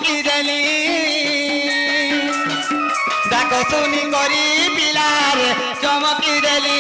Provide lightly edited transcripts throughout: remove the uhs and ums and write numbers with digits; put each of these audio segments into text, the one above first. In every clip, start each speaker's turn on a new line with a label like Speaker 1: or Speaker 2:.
Speaker 1: চমকি দেলি ডাক শুনি করি পিলারে চমকি দেলি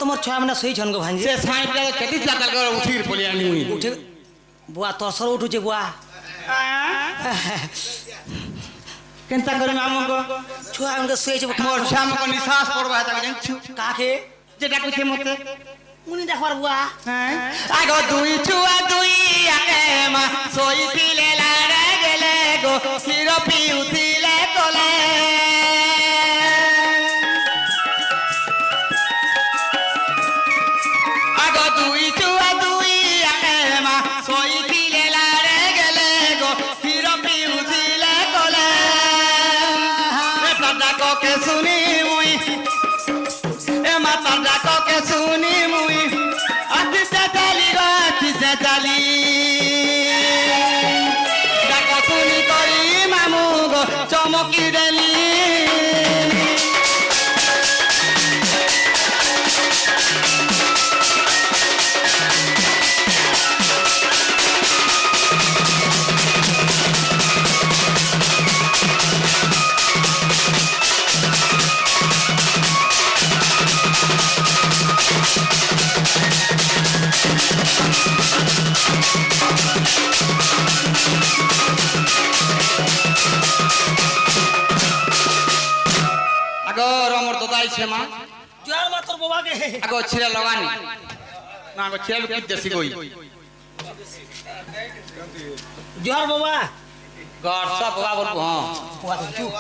Speaker 2: তোমার ছয় মানে সেই ছন গো ভাঞ্জি
Speaker 1: সে সাই পিলা কেতি চাকাল করে উঠির পলি আনি মুই
Speaker 2: উঠে বুয়া তোর সর উঠুছে বুয়া
Speaker 1: কেনতা করে মামু গো
Speaker 2: ছুয়া আমাকে শুয়েছে
Speaker 1: মোর শ্যাম কো নিশ্বাস পড়বা তা জানছু
Speaker 2: কাকে
Speaker 1: যেটা কইছে মতে
Speaker 2: মুনি দেখবার বুয়া
Speaker 1: হ্যাঁ আগো দুই ছুয়া দুই আকে মা সইতিলে লাড়ে গেলে গো হিরপি উঠিলে কোলে চালি ডাক শুনি করি মামু গো চমকি দেলি মা
Speaker 2: জোয়ার মা তোর বাবাকে
Speaker 1: আগো ছিড়া লাগানি না আগো ছিড়া লুকি দেশি কই
Speaker 2: জোয়ার বাবা
Speaker 1: গড় সব বাবা বলবো হ্যাঁ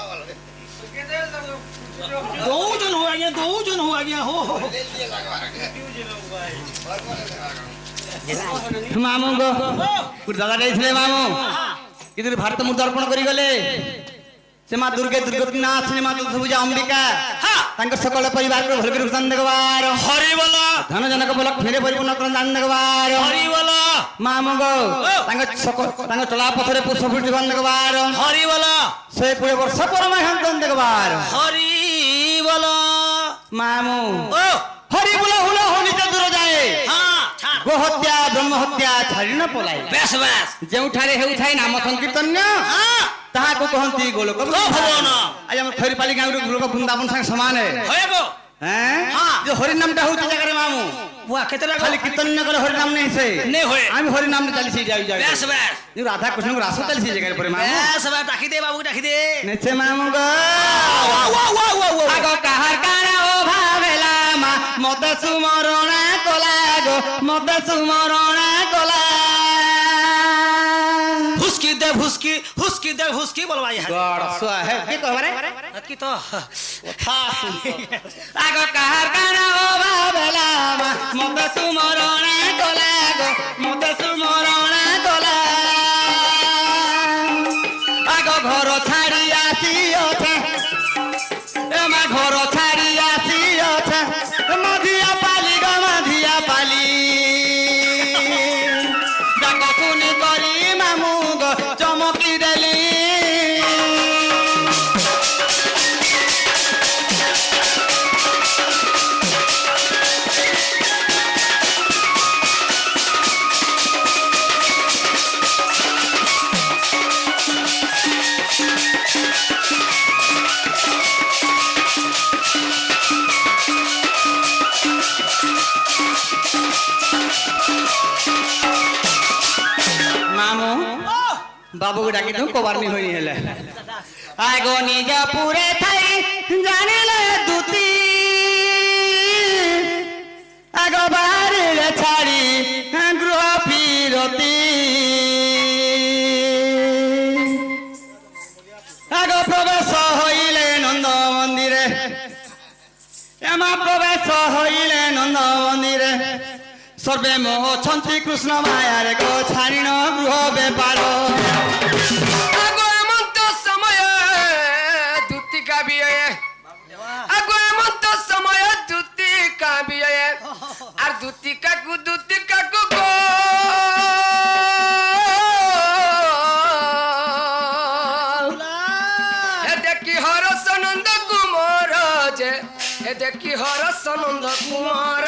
Speaker 2: दो जन हो गया हो
Speaker 1: मामू गो दादा जाइए मामू किधर भारत मुद्दा अर्पण करी गले से मां दुर्गे दुर्गतिनाथ से मां तुलसीपूजा अंबिका तांकर सकल परिवार को भलकर दान देगवार
Speaker 2: हरि बोला
Speaker 1: धन जनक बोलक फेरे परिपूर्ण कर दान देगवार
Speaker 2: हरि बोला
Speaker 1: मामू गो तांकर चला पथरे पुष्प फुटी दान देगवार
Speaker 2: हरि बोला
Speaker 1: से पूरे वर्ष परमानंद दान देगवार
Speaker 2: हरि बोला
Speaker 1: मामू हरि बोला हुला होनी तो दूर जाए गो हत्या ब्रह्म हत्या छाड़ी न पलाए
Speaker 2: बेस बेस
Speaker 1: जेउठारे हेउठाई नाम संकीर्तन्य ताहा को कहंती गोलोक
Speaker 2: भवन
Speaker 1: आज हम खैरपाली गाँव गोलोक वृंदावन संग समान है
Speaker 2: होएगो
Speaker 1: हैं जो हरि नाम टा होती जगह रे मामू
Speaker 2: बुआ केतरा
Speaker 1: खाली कीर्तन न करे हरि नाम नहीं से
Speaker 2: नहीं होए
Speaker 1: हम हरि नाम ने चली सी जाई जाई
Speaker 2: बेस बेस
Speaker 1: जो राधा कृष्ण को रासो चली सी जगह रे मामू
Speaker 2: बेस बेस टाकी दे बाबू टाकी दे
Speaker 1: नेचे मामू गो
Speaker 2: वाह
Speaker 1: आगो कहार काना ओ भावेला मा मत सुमरणा कोला गो मत सुमरणा कोला हुस्की दे हुस्की बोलवाई है गॉड सो है की कहबरे
Speaker 2: की तो
Speaker 1: था आगो कहार काना ओ भावेला मा मत सुमरणा कोला गो मत सुमरणा कोला आगो घर छाड़ी आसी ओथे ए मा घर छाड़ी आसी ओथे मधिया पाली गो मधिया पाली डाक सुनी करी मामू गो चमकी देली बाबू को डाकी तू कोबारनी होई हेले आगो निजा पूरे थाई जानिले दूती आगो बाहर रे छाड़ी गृह फिरती आगो प्रवेश होइले नंद मंदिरे एमा प्रवेश होइले नंद मंदिरे सर्वे मोह छंती कृष्ण माया रे गो छाड़ीन गृह बेपार
Speaker 3: আগো এমন্ত সময়ে দুটি কাবিয়ে আগো এমন্ত সময়ে দুটি কাবিয়ে আর দুটি কাকু গো এ দেখি হরসনন্দ কুমার যে এ দেখি হরসনন্দ কুমার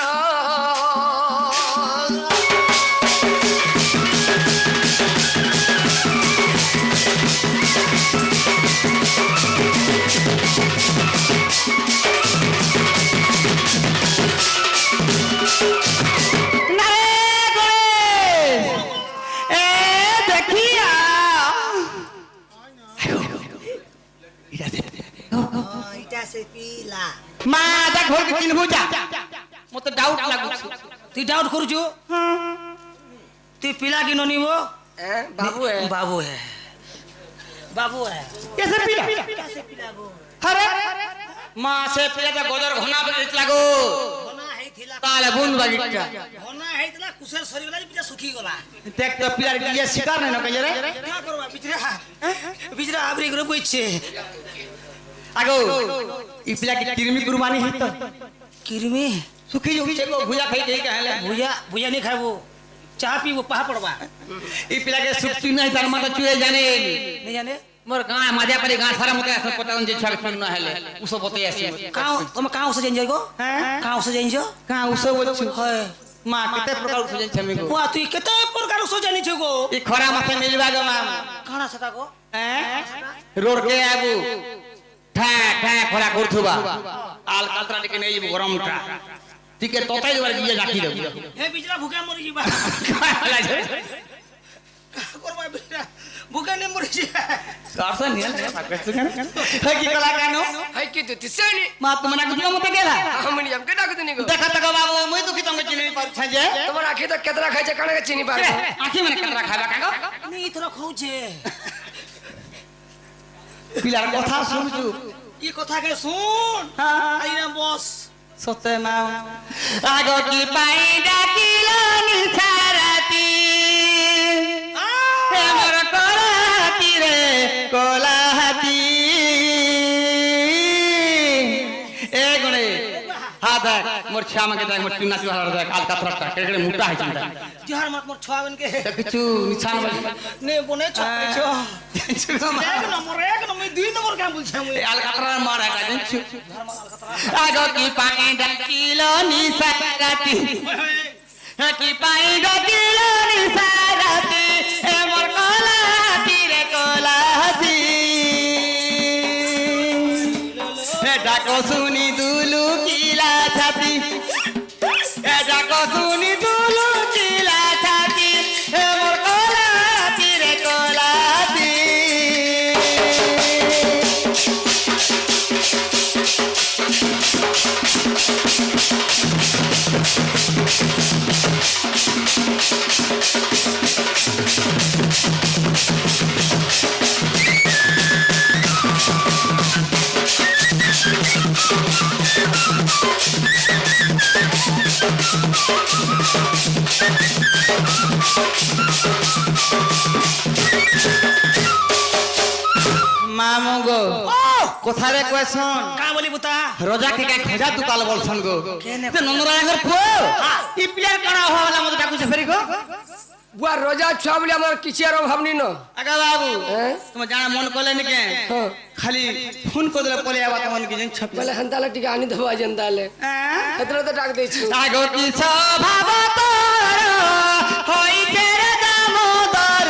Speaker 1: মা দা ঘর কে চিনবু যা মতে ডাউট লাগুছে
Speaker 2: তুই ডাউট করছু তুই পিলা কি ননিব
Speaker 3: বাবু এ
Speaker 2: বাবু হে বাবু হে
Speaker 1: कैसे पिला अरे মা সে পিলাটা গদর ঘনা বেট লাগো
Speaker 2: ঘনা হেইছিলা
Speaker 1: তালে বুন বাগিটা
Speaker 2: ঘনা হেইছিলা কুসের সরি গলা পিটা শুকি গলা
Speaker 1: দেখ তো পিলার গিয়ে শিকার নাই না কই রে
Speaker 2: কা করবা বিজরা আবরি করে বইছে
Speaker 1: আগো ই পিলা की किरमी कुर्बानी है तो
Speaker 2: কিরমি
Speaker 1: सुखी उठे को भुजा खाई के कहले
Speaker 2: ভুজা ভুজা নি খাইবো চা পিবো পাহা পড়বা
Speaker 1: ই पिला के सुक्ति नहीं तार माता चुए जाने
Speaker 2: নি জানে
Speaker 1: मोर गां माजा परी गां सारा मते असर पता जे छक छन न हेले उसो बते आसी
Speaker 2: কাও তুমি কাও সে জানি যাইগো
Speaker 1: हैं
Speaker 2: কাও সে জানি যো
Speaker 1: का उसो बच्चू
Speaker 2: হয়
Speaker 1: मां केते प्रकार उसो जे छमे को
Speaker 2: ওয়া তুই কেতে প্রকার সে জানি ছগো
Speaker 1: ই खरा माथे मिलबा गो मां
Speaker 2: কানা সেটা গো
Speaker 1: हैं रोड के आगू ठा ठा खरा करथुबा आल कातरा के नै गरमटा ठीक है तोताई बार गिए राखी दे
Speaker 2: হে বিজরা ভুকা মরি যাবা করবা বিজরা ভুকা নে মরি যা
Speaker 1: कारसा नियल पाकस केन है की कला कानो
Speaker 3: হাই কি দুটি সেনি
Speaker 1: मा तुमना गुदिया मते गेला
Speaker 3: আমি নিয়ম কে ডাকতে নিগো
Speaker 1: देखा तक बाबू मुई दुखी तंगे चिनी पर छजे
Speaker 3: তোমার আখি তো কেতরা খাইছে কানে চিনি পারবে
Speaker 1: आखी मने कतरा खाबा कागो
Speaker 2: নি তোরা খাউছে
Speaker 1: पिलार कथा सुनजु
Speaker 2: ই কথা কে শুন
Speaker 1: हां
Speaker 2: আইনা বস
Speaker 1: सत्य मा आगो की पाई डाकिलो निसाराती हे मोर कोलाती रे कोलाती ए गुणे हाथ मोर छाम के मोर चुना चुहा रे काल कतरा केकड़े मोटा है चिंता
Speaker 2: जहर मत मोर छवावन के
Speaker 1: किछु निशान
Speaker 2: নে বনে ছকে ছ এক নম্বর দুই নম্বর কাম বলছ আমি
Speaker 1: आल कतरा मारा का जंचु आगो की पाई डाकिलो निसाराती की पाई डाकिलो निसाराती हे मोर कोलाती रे कोलाती हे डाको सुनी दुलु किला छाती हे डाको सुनी दुलु किला छाती हे मोर कोलाती रे कोलाती मामू गो कोथारे क्वेश्चन
Speaker 2: কা বলি বুতা
Speaker 1: रोजा के का खोजा तू काल बोलसन गो
Speaker 2: केने
Speaker 1: ते नंदरागर को ई प्लेयर करा होला मते डाकू से फेरी गो
Speaker 3: বুয়া রোজা ছুয়া বলে আমার কিছু আর অভাব নি ন
Speaker 1: आगा बाबू
Speaker 3: हैं?
Speaker 1: तुम जाना मन कोले नि के
Speaker 3: हाँ।
Speaker 1: खाली फोन को दले पले आवा तमन के जन छप
Speaker 3: বলে হন্তালে টিকে আনি দেবো জেন্তালে এতটা তো ডাক দিয়েছি
Speaker 1: आगो की स्वभाव तोर होइছে रे दामोदर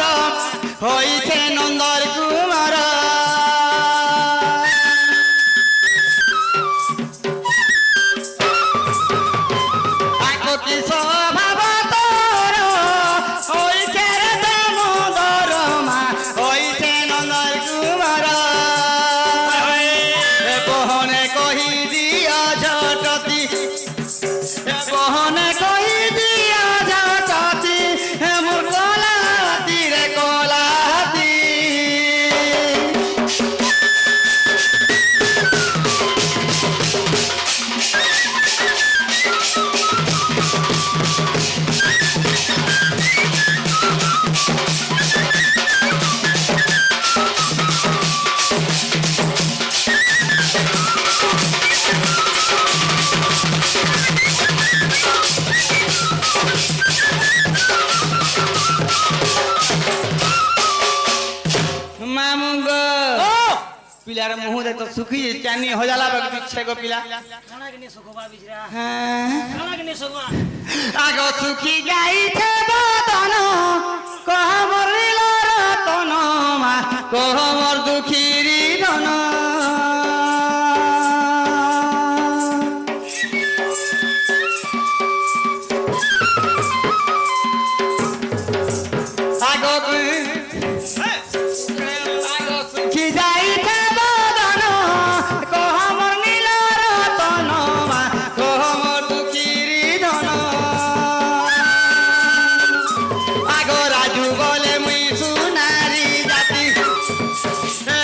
Speaker 1: होइছে नंदर कुमार आगो की स्वभाव तोर होइছে रे दामोदर मा होइছে नंदर कुमार ए बहने कहि दिया झटती बहने कहि दिया झटती ପିଲାର ମୁହଁ ଦେଖ ଶୁଖି ଚାନି ହଜାଲା ବାକି ଛେ ଗୋ ପିଲା
Speaker 2: କାଣା କିନି ସଖବା ବିଚରା
Speaker 1: হ্যাঁ
Speaker 2: କାଣା କିନି ସଖବା
Speaker 1: আগ শুকি যাইছে বদন কহ মরিল রতন মা কহ মোর দুঃখীরি ধন আগ শুকি যাইছে বদন কহ মোর নীল রতন মা কহ মোর দুঃখীরি ধন আগ রাজু বলে মুই সুনারি জাতি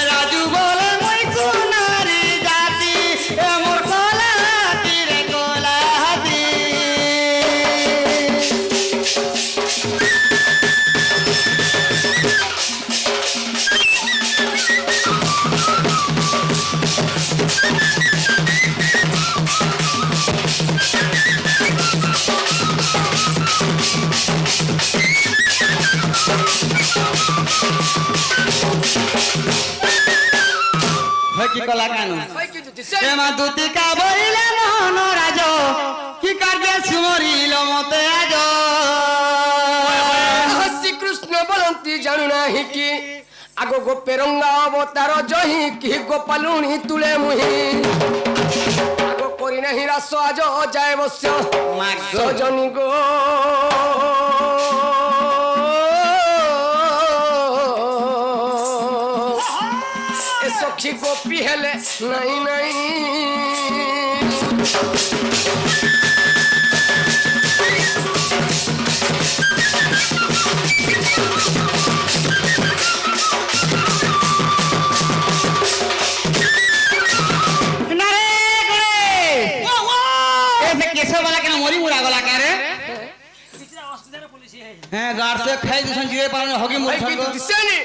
Speaker 1: রাজু বলে মুই সুনারি জাতি এ মোর কলাহাতি রে কলাহাতি কি কলা কেন
Speaker 3: হয় কি দুটি
Speaker 1: এমা দুতিকা বইলে মোহন রাজ কি কার্যে সুমরিল মতে আজ
Speaker 3: শ্রীকৃষ্ণ বলন্তি জানু নাহি কি আগ গোপে রঙ্গা অবতার জহি কি গোপালুনি তুলে মুহি আগ করি নাহি রাস আজ যায় বস্য
Speaker 1: মা গো।
Speaker 3: সজনী গো এ সখী গোপী হেলে নাই নাই
Speaker 1: না রে করে এ সে কেশব वाला কেন মরি মুড়া গলা কে রে
Speaker 2: বিচরা অসুবিধার পুলিশ হে
Speaker 1: হ্যাঁ গার সে খাই দিছন জিরে পারনে হগি মুড়
Speaker 3: হয় কি
Speaker 1: ছাড়গো
Speaker 3: দুটি সেনি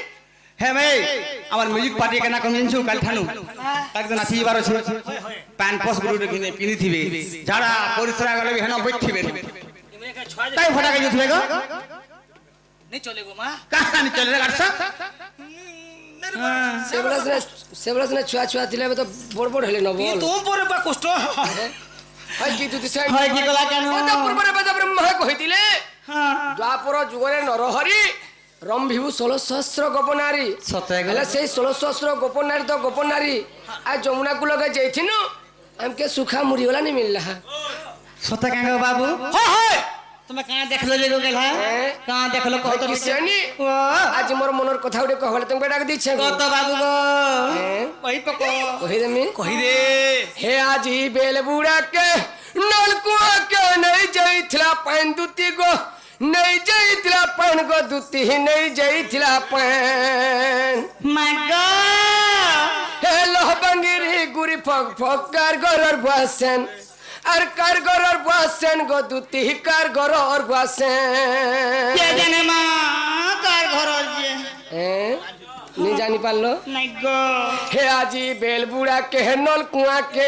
Speaker 1: হ্যাঁ ভাই আমার মিউজিক পার্টি কেনা কমিনছু কাল ঠানু কাল তো নাচি বার আছে প্যান পস গুরু কিনে পিনি থিবে যারা পরিশ্রা গলে হেন বইথিবে
Speaker 2: তুমি একা ছয়
Speaker 1: তাই ফটা কে জুথবে গো
Speaker 2: নি চলে গো মা
Speaker 1: কাহানি চলে রে গারসা
Speaker 3: সেবেলা সিনা ছুয়া ছুয়া দিলে তো বড় বড় হলে নব
Speaker 2: তুম পরে বা কষ্ট
Speaker 3: হয় কি দুটি সেনি
Speaker 1: হয় কি গলা কেন
Speaker 3: পূর্বরে বেদ ব্রহ্মা কহিলে দ্বাপর যুগরে নরহরি রম্ভিভু 16 গোপনারী
Speaker 1: সতে গো
Speaker 3: হেলে সেই 16 গোপনারী তো গোপনারী আর যমুনা কুলকে যাইছিনু আমকে সুখা মুড়ি वाला नहीं मिल रहा
Speaker 1: সতে কেন বাবু হয় হয় তুমি কাঁ দেখলো যে গো গেল
Speaker 3: হ্যাঁ।
Speaker 1: কাঁ দেখলো কত
Speaker 3: কি সেনি
Speaker 1: ও
Speaker 3: আজ মোর মনের কথা উঠে কহলে তুমি ডাক দিচ্ছে
Speaker 1: কত বাবু গো
Speaker 3: হ্যাঁ।
Speaker 1: কই পকো
Speaker 3: কহি দেমি
Speaker 1: কই রে
Speaker 3: हे आजी बेल बुड़ा के नलकुआ के नहीं जाइथिला पान दुती गो नहीं जाइथिला पान गो दुती ही नहीं जाइथिला पान
Speaker 1: মাগো
Speaker 3: हे लोहबंगिरी गुरी फक फक कार गरर बासेन আর কার গরর বাসেন গো দুতি কার গরর বাসেন
Speaker 1: কে জানে মা কার ঘর যে
Speaker 3: হ্যাঁ নি জানি পারলো
Speaker 1: নাই গো
Speaker 3: হে আজি বেল বুড়া के नल कुआ के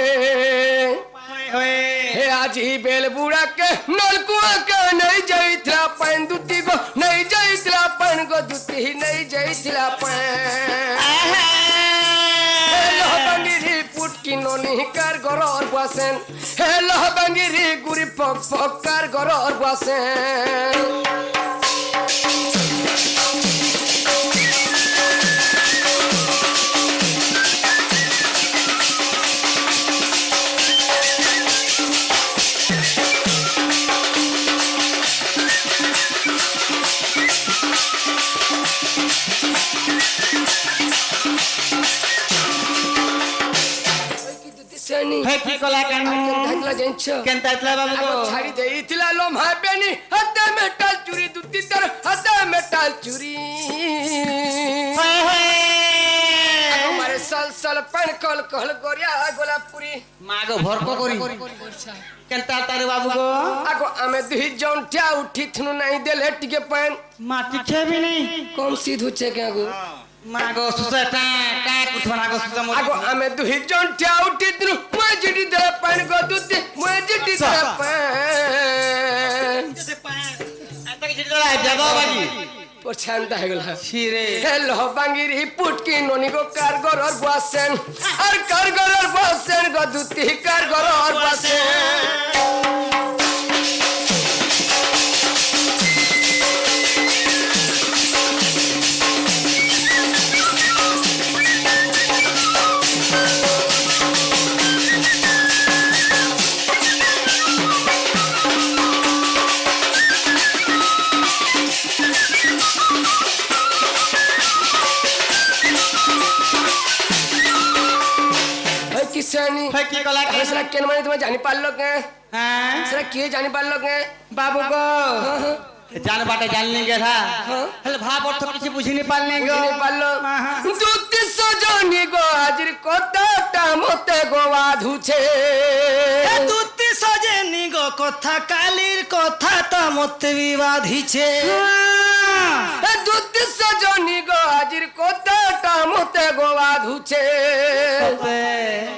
Speaker 1: হয়ে
Speaker 3: हे आजी बेल बुड़ा के नलकुआ के नहीं जाइथिला पान दुती गो नहीं जाइथिला पान गो दुती ही नहीं जाइथिला पान हे लोहबंगिरी पुटकी नोनी कार गरर बासेन हे लोहबंगिरी गुरी पक पक कार गरर बासेन सेनी
Speaker 1: হে কি কলা কেন
Speaker 3: ধাকলা জানছো
Speaker 1: কেনতা ইতলা বাবু গো
Speaker 3: ছাড়ি দেইছিলা লোমা বেনি হাতে মেটাল চুরি দুতি তার হাতে মেটাল চুরি
Speaker 1: হয়ে হয়ে
Speaker 3: আমারে সাল সাল পান কল কল গরিয়া গোলাপুরি
Speaker 1: মাগো ভরক করি কেনতা তারে বাবু গো
Speaker 3: আগো আমি দুই জন টা উঠিথনু নাই দেলে টিকে পান
Speaker 1: মাটি খেবি নাই
Speaker 3: কম সিধ হচ্ছে কে আগো
Speaker 1: মাগো সুসটা কা কুঠনা গো সুসা মরি
Speaker 3: আগো আমি দুই জন টা উঠিথনু মই জিডি দেলে পান গো দুতি মই জিডি দেলে পান
Speaker 1: আতা কি জিডি দলা যাব বাজি
Speaker 3: পছন্দ হয়ে গেল
Speaker 1: ছিরে
Speaker 3: হেলো বাঙ্গিরি পুটকি ননি গো কার গরর বসেন আর কার গরর বসেন গো দুতি কার গরর বসেন কিসানি
Speaker 1: কি কলা
Speaker 3: আরে সেটা কেন মানে তুমি জানি পারলো কে
Speaker 1: হ্যাঁ
Speaker 3: সেটা কে জানি পারলো কে
Speaker 1: বাবু গো জান বাটে জাননি গে থা হলে ভাব অর্থ কিছু বুঝিনি পারনি গো
Speaker 3: বুঝিনি পারলো দুতি সজনি গো আজির কথাটা মতে গোয়া ধুছে
Speaker 2: দুতি সজেনি গো কথা কালির কথা তা মতে বিবাধিছে
Speaker 3: দুতি সজনি গো আজির কথাটা মতে গোয়া ধুছে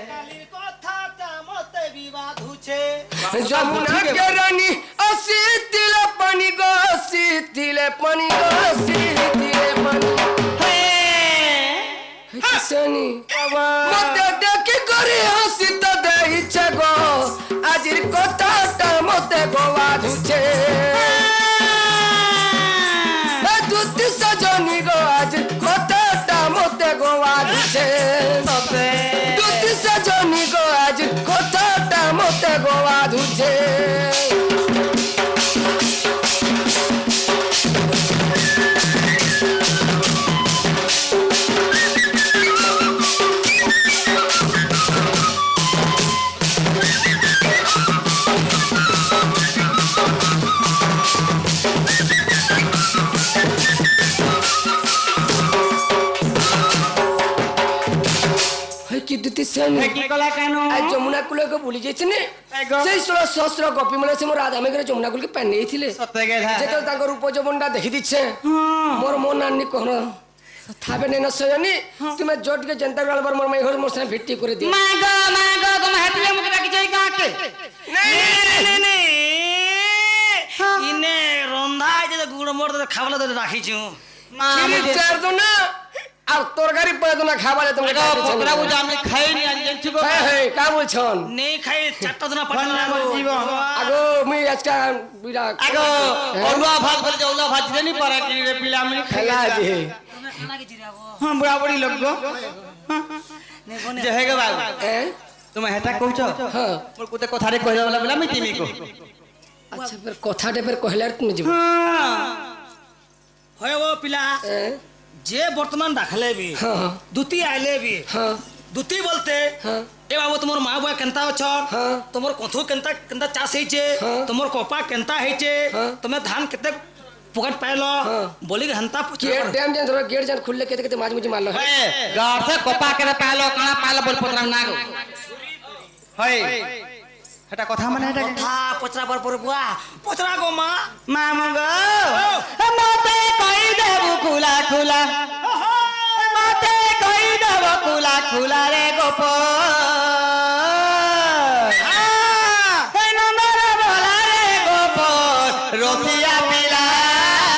Speaker 2: কালির কথা তা মতে বিবাধুছে
Speaker 3: যমুনা কে রানী আসি দিলে পানি গো আসি দিলে পানি গো আসি দিলে পানি কিসানি মতে দেখি করে হাসি তো দেইছে গো আজির কথাটা মতে গোয়া ধুছে দুতি সজনি গো আজির কথাটা মতে গোয়া ধুছে দুতি সজনি গো আজির কথাটা মতে গোয়া ধুছে কি দুতি সেনি
Speaker 1: কি কলা কেন
Speaker 3: আজ যমুনা কূলকে ভুলি যাইছে নে সেই 1600 গপি মানে সে মোর রাধা মেঘরে যমুনা কূলকে পানি নেইছিলে
Speaker 1: সতে গে থা
Speaker 3: যেতল তাঙ্ক রূপ যৌবনটা দেখি দিচ্ছে মোর মন আনি কোন থাবে নেন সজনি তুমি জোটকে জনতা গলবার মোর মাই ঘর মোর সাথে ভেটি করে দিও
Speaker 1: মা গো তুমি হাতলে মুকে ডাকি যাই কাকে
Speaker 2: ইনে রন্ধাই যে গুড় মোড় খাবলা ধরে রাখিছু
Speaker 1: মা
Speaker 3: চার দো না আর তরকারি পড়ে দো না খাবালে তুমি
Speaker 1: পকড়া বুঝা আমি খাইনি আজ জানছি গো
Speaker 3: কা বলছন
Speaker 2: নেই খাই চারটা দিন পাঠালা
Speaker 1: জীবন
Speaker 3: আগো মুই আজকা বিরা
Speaker 1: আগো অরুয়া ভাত বলে যে ওলা ভাত দেনি পারা কি রে পিলা আমি
Speaker 3: খেলা যে
Speaker 2: খানা কি জিরাবো
Speaker 1: হ্যাঁ বুড়া বুড়ি লোক গো যে হে গো বাবু
Speaker 3: হ্যাঁ
Speaker 1: তুমি হেতা কইছো
Speaker 3: হ্যাঁ
Speaker 1: মোর কুতে কথারে কইলা বলা বলা আমি তিমি কো
Speaker 3: আচ্ছা ফের কথাটা ফের কহিলার তুমি যাব
Speaker 2: হয় ও পিলা
Speaker 3: হ্যাঁ
Speaker 2: যে বর্তমান রাখলে বি
Speaker 3: হ্যাঁ
Speaker 2: দুতি আইলে বি
Speaker 3: হ্যাঁ
Speaker 2: দুতি বলতে
Speaker 3: হ্যাঁ
Speaker 2: এ বাবু তোমার মা বুয়া কেনতা অছ
Speaker 3: হ্যাঁ।
Speaker 2: তোমার কথু কেনতা কেনতা চাষ হইছে
Speaker 3: হ্যাঁ।
Speaker 2: তোমার কপা কেনতা হইছে
Speaker 3: হ্যাঁ।
Speaker 2: তুমি ধান কেতে পকেট পাইলো
Speaker 3: হ্যাঁ।
Speaker 2: বলি হেনতা
Speaker 3: गेट डैम जन धरो गेट जन खुलले केते केते माज मुझे मारलो है
Speaker 1: गाड़ से कपा के पालो काना पालो बोल पतरा ना गो हय হেটা কথা মানে হেটা
Speaker 2: কথা পচরা পর বুয়া পচরা গো মা
Speaker 1: মামু গো মতে কই দেবু খুলা খুলা মতে কই দেবু খুলা খুলা রে গোপ